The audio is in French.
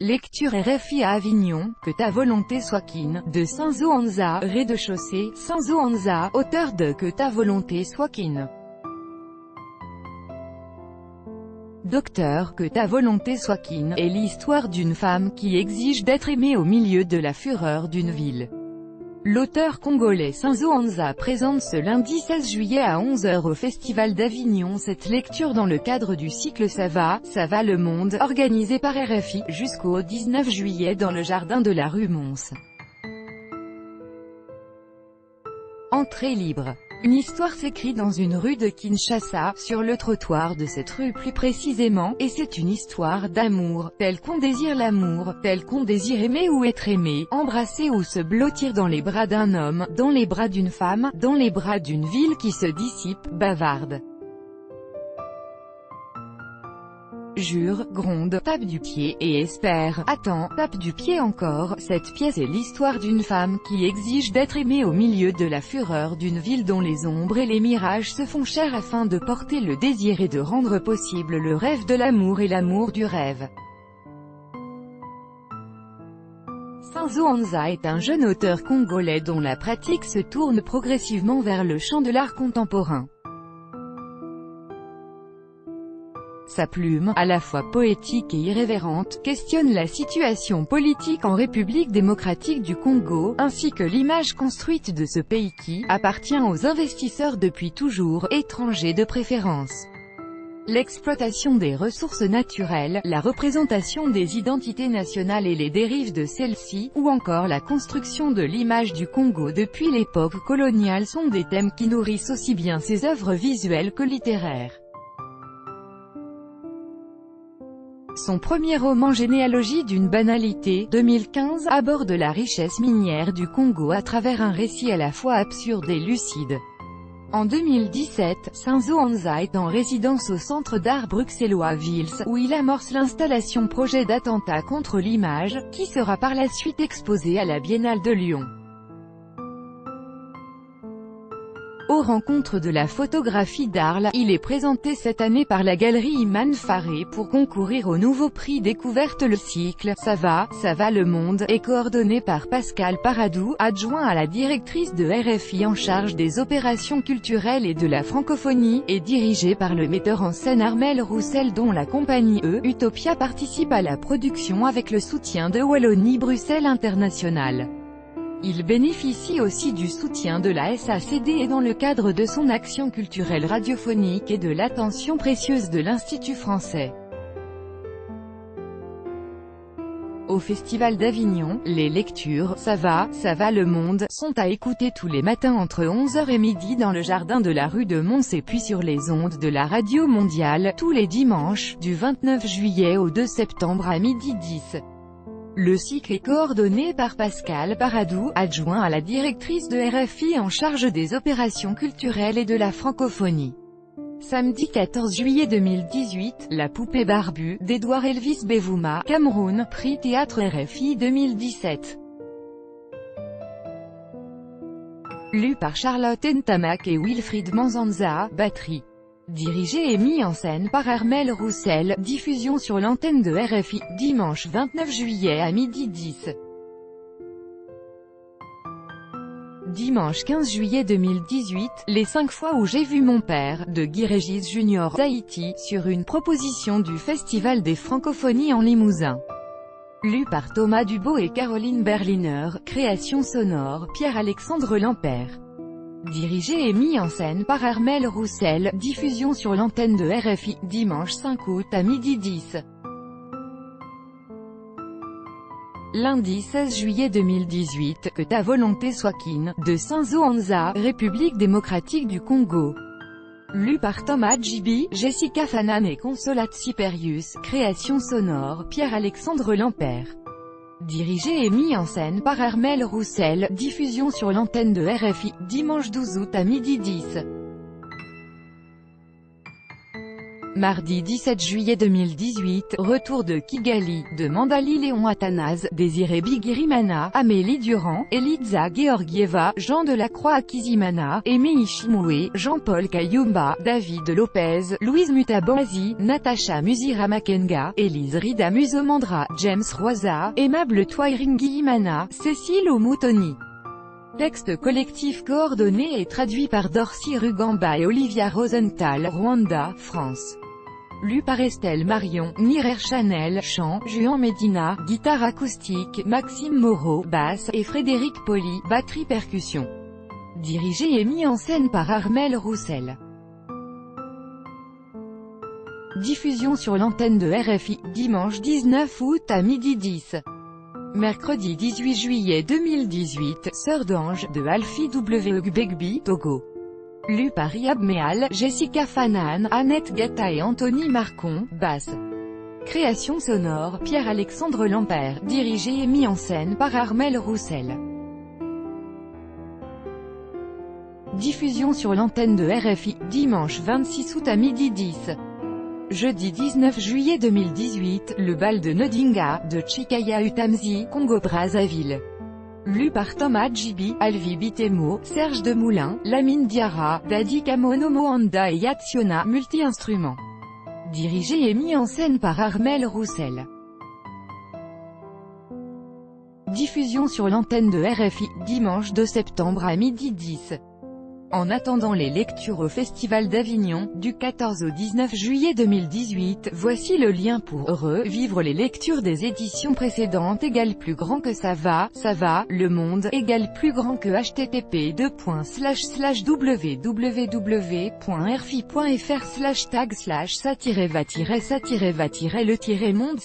Lecture RFI à Avignon, que ta volonté soit kin, de Sanzo Anza, rez-de-chaussée, Sanzo Anza, auteur de Que ta volonté soit kin. Docteur, que ta volonté soit kin, est l'histoire d'une femme qui exige d'être aimée au milieu de la fureur d'une ville. L'auteur congolais Sanzo Anza présente ce lundi 16 juillet à 11 h au Festival d'Avignon cette lecture dans le cadre du cycle Ça va le monde, organisé par RFI, jusqu'au 19 juillet dans le jardin de la rue Mons. Entrée libre. Une histoire s'écrit dans une rue de Kinshasa, sur le trottoir de cette rue plus précisément, et c'est une histoire d'amour, telle qu'on désire l'amour, telle qu'on désire aimer ou être aimé, embrasser ou se blottir dans les bras d'un homme, dans les bras d'une femme, dans les bras d'une ville qui se dissipe, bavarde. Jure, gronde, tape du pied, et espère, attend, tape du pied encore. Cette pièce est l'histoire d'une femme qui exige d'être aimée au milieu de la fureur d'une ville dont les ombres et les mirages se font chair afin de porter le désir et de rendre possible le rêve de l'amour et l'amour du rêve. Sanzo Anza est un jeune auteur congolais dont la pratique se tourne progressivement vers le champ de l'art contemporain. Sa plume, à la fois poétique et irrévérente, questionne la situation politique en République démocratique du Congo, ainsi que l'image construite de ce pays qui appartient aux investisseurs depuis toujours, étrangers de préférence. L'exploitation des ressources naturelles, la représentation des identités nationales et les dérives de celles-ci, ou encore la construction de l'image du Congo depuis l'époque coloniale sont des thèmes qui nourrissent aussi bien ses œuvres visuelles que littéraires. Son premier roman Généalogie d'une banalité, 2015, aborde la richesse minière du Congo à travers un récit à la fois absurde et lucide. En 2017, Sanzo Anza est en résidence au Centre d'art bruxellois Vils, où il amorce l'installation Projet d'attentat contre l'image, qui sera par la suite exposée à la Biennale de Lyon. Aux rencontres de la photographie d'Arles, il est présenté cette année par la galerie Iman Faré pour concourir au nouveau prix découverte. Le cycle Ça va le monde est coordonné par Pascal Paradou, adjoint à la directrice de RFI en charge des opérations culturelles et de la francophonie, et dirigé par le metteur en scène Armel Roussel dont la compagnie Utopia participe à la production avec le soutien de Wallonie-Bruxelles International. Il bénéficie aussi du soutien de la SACD dans le cadre de son action culturelle radiophonique et de l'attention précieuse de l'Institut français. Au Festival d'Avignon, les lectures Ça va le monde sont à écouter tous les matins entre 11 h et midi dans le jardin de la rue de Mons et puis sur les ondes de la radio mondiale, tous les dimanches, du 29 juillet au 2 septembre à 12h10. Le cycle est coordonné par Pascal Paradou, adjoint à la directrice de RFI en charge des opérations culturelles et de la francophonie. Samedi 14 juillet 2018, La poupée barbue, d'Edouard Elvis Bevouma, Cameroun, prix Théâtre RFI 2017. Lu par Charlotte Ntamak et Wilfried Manzanza, batterie. Dirigé et mis en scène par Armel Roussel, diffusion sur l'antenne de RFI, dimanche 29 juillet à 12h10. Dimanche 15 juillet 2018, Les 5 fois où j'ai vu mon père, de Guy Régis Junior, d'Haïti, sur une proposition du Festival des Francophonies en Limousin. Lu par Thomas Dubo et Caroline Berliner, création sonore, Pierre-Alexandre Lampert. Dirigé et mis en scène par Armel Roussel, diffusion sur l'antenne de RFI, dimanche 5 août à 12h10. Lundi 16 juillet 2018, Que ta volonté soit kin, de Sanzo Anza, République démocratique du Congo. Lu par Thomas Djibi, Jessica Fanan et Consolate Siperius, création sonore, Pierre-Alexandre Lampert. Dirigé et mis en scène par Armel Roussel, diffusion sur l'antenne de RFI, dimanche 12 août à 12h10. Mardi 17 juillet 2018, retour de Kigali, de Mandali Léon Athanase, Désiré Bigirimana, Amélie Durand, Eliza Georgieva, Jean Delacroix Akizimana, Aimé Ishimoué, Jean-Paul Kayumba, David Lopez, Louise Mutabanzi, Natacha Musira Makenga, Élise Rida Musomandra, James Roisa, Aimable Twairingiyimana, Cécile Omutoni. Texte collectif coordonné et traduit par Dorcy Rugamba et Olivia Rosenthal, Rwanda, France. Lu par Estelle Marion, Mireille Chanel, chant, Juan Medina, guitare acoustique, Maxime Moreau, basse, et Frédéric Poli, batterie-percussion. Dirigé et mis en scène par Armel Roussel. Diffusion sur l'antenne de RFI, dimanche 19 août à midi 10. Mercredi 18 juillet 2018, Sœur d'ange, de Alfie W. Gbegbi, Togo. Lu par Yab Mehal, Jessica Fanan, Annette Gatta et Anthony Marcon, basse. Création sonore, Pierre-Alexandre Lampert, dirigé et mis en scène par Armel Roussel. Diffusion sur l'antenne de RFI, dimanche 26 août à midi 10. Jeudi 19 juillet 2018, le bal de Nodinga, de Chikaya Utamzi, Congo-Brazzaville. Lu par Thomas Djibi, Alvi Bitemo, Serge Demoulin, Lamine Diarra, Dadi Kamono Moanda et Yatsiona, multi-instruments. Dirigé et mis en scène par Armel Roussel. Diffusion sur l'antenne de RFI, dimanche 2 septembre à midi 10. En attendant les lectures au Festival d'Avignon, du 14 au 19 juillet 2018, voici le lien pour revivre les lectures des éditions précédentes. Plus grand que ça va, le monde, plus grand que http://www.rfi.fr/tag/ça-va-le-monde/